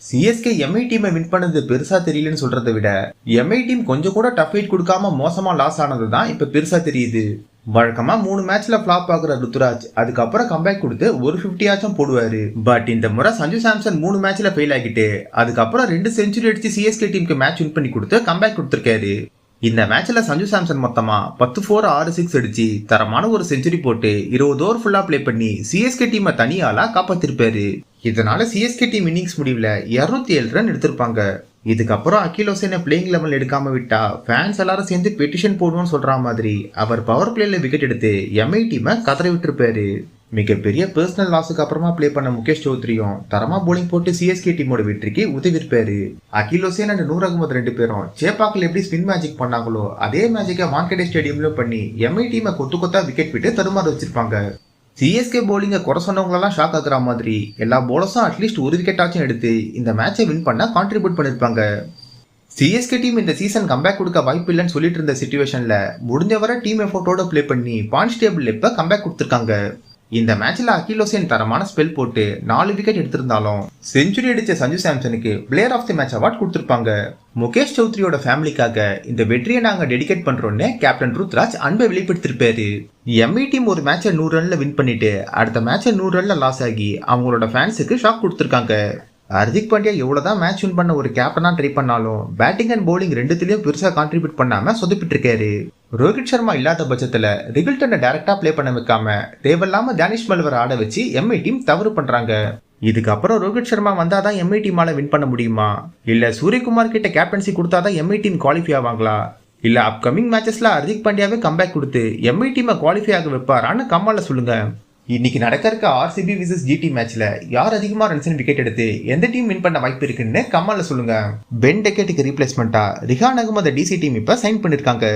CSK Mi டீமை win பண்ணது பெருசா தெரியலன்னு சொல்றதை விட எம்ஐ டீம் கொஞ்சம் கூட டஃப் ஃபைட் கொடுக்காம மோசமா லாஸ் ஆனது தான் இப்ப பெருசா தெரியுது. வழக்கமா 3 மேட்ச்ல ஃபிளாப் ஆகுற ருத்துராஜ் அதுக்கப்புறம் கம்பேக் கொடுத்து ஒரு 50 ஆச்சும் போடுவாரு. பட் இந்த முறை சஞ்சு சாம்சன் 3 மேட்ச்ல ஃபெயில் ஆகிட்டு அதுக்கப்புறம் 2 செஞ்சுரி அடிச்சு சிஎஸ்கே டீமுக்கு மேட்ச் வின் பண்ணி கொடுத்து கம்பேக் கொடுத்திருக்காரு. இந்த மேட்ச்ல சஞ்சு சாம்சன் மொத்தமா 10-4 6-6 அடிச்சு தரமான ஒரு செஞ்சுரி போட்டு 20 ஓவர் ஃபுல்லா பிளே பண்ணி சிஎஸ்கே டீமை தனியாளா காப்பாத்திருப்பாரு. இதனால சிஎஸ்கே டீம் இன்னிங்ஸ் முடிவுல 207 ரன் எடுத்திருப்பாங்க. இதுக்கப்புறம் அகில் ஹுசைனை பிளேயிங் லெவல் எடுக்காம விட்டா ஃபேன்ஸ் எல்லாரும் சேர்ந்து பெட்டிஷன் போடுவோம்னு சொல்ற மாதிரி அவர் பவர் பிளேல விக்கெட் எடுத்து எம்ஐ டீமை கதறி விட்டுருப்பாரு. மிகப்பெரிய பர்சனல் லாஸுக்கு அப்புறமா பிளே பண்ண முகேஷ் சௌத்ரியும் தரமா போலிங் போட்டு சிஎஸ்கே டீமோட வெற்றிக்கு உதவிருப்பாரு. அகில் ஹுசைன் அண்ட் நூர் அகமது 2 பேரும் சேப்பாக்கில் எப்படி ஸ்பின் மேஜிக் பண்ணாங்களோ அதே மேஜிக்கை வான்கடே ஸ்டேடியம்ல பண்ணி எம்ஐ டீமை கொத்தா விக்கெட் விட்டு தடுமாற வச்சிருப்பாங்க. சிஎஸ்கே போலிங்க குறை சொன்னவங்களெல்லாம் ஷாக் ஆகுற மாதிரி எல்லா போலர்ஸும் அட்லீஸ்ட் ஒரு விக்கெட் ஆச்சும் எடுத்து இந்த மேட்சை வின் பண்ண கான்ட்ரிபியூட் பண்ணிருப்பாங்க. சிஎஸ்கே டீம் இந்த சீசன் கம்பேக் கொடுக்க வாய்ப்பு இல்லைன்னு சொல்லிட்டு இருந்த சிச்சுவேஷன்ல முடிஞ்ச வரை டீம் எஃபோர்ட்டோட பிளே பண்ணி பாயிண்ட்ஸ் டேபிள் இப்ப கம்பேக் கொடுத்திருக்காங்க. இந்த மேட்ச்ல அகில் ஹுசைன் தரமான ஸ்பெல் போட்டு 4 விக்கெட் எடுத்திருந்தாலும் செஞ்சுரி அடிச்ச சஞ்சு சாம்சனுக்கு player of the match award கொடுத்திருப்பாங்க. முகேஷ் சௌத்ரியோட ஃபேமிலிக்காக இந்த வெற்றியை நாங்க டெடிகேட் பண்றோம்னு கேப்டன் ருத்ராஜ் அன்பை வெளிப்படுத்திருப்பாரு. எம்ஐ டீம் ஒரு மேட்சை 100 ரன்ல வின் பண்ணிட்டு அடுத்த மேட்சை 100 ரன்ல லாஸ் ஆகி அவங்களோட ஃபேன்ஸுக்கு ஷாக் கொடுத்திருக்காங்க. ஹர்திக் பாண்டியா எவ்வளவுதான் மேட்ச் வின் பண்ண ஒரு கேப்டனா ட்ரை பண்ணாலும் பேட்டிங் அண்ட் பவுலிங் ரெண்டுத்திலயும் பெருசா கான்ட்ரிபியூட் பண்ணாம சொதப்பிட்டு இருக்காரு. ரோஹித் சர்மா இல்லாத பட்சத்துல ரிகில்டனை டைரக்டா பிளே பண்ண வைக்காம தேவையில்லாம டேனிஷ் மல்வர் ஆட வச்சு எம்ஐ டீம் தவறு பண்றாங்க. இதுக்கப்புறம் ரோஹித் சர்மா வந்தாதான் எம்ஐ டீமால வின் பண்ண முடியுமா, இல்ல சூரியகுமார் கிட்ட கேப்டன்சி கொடுத்தாதான் எம்ஐ டீம் குவாலிஃபை ஆவாங்களா, இல்ல அப்கமிங் மேட்சஸ்ல ஹர்திக் பாண்டியாவே கம்பேக் கொடுத்து எம்ஐ டீமை குவாலிஃபை ஆக வைப்பாரான்னு கமால சொல்லுங்க. இன்னைக்கு நடக்க இருக்க ஆர்சிபி விசஸ் ஜிடி மேட்ச்ல யார் அதிகமா ரன்ஸ் விக்கெட் எடுத்து எந்த டீம் வின் பண்ண வாய்ப்பு இருக்குன்னு கமால சொல்லுங்க. பென் டெக்கெட்டுக்கு ரீப்ளேஸ்மெண்டா ரிஹான் அகமது டிசி டீம் இப்ப சைன் பண்ணிருக்காங்க.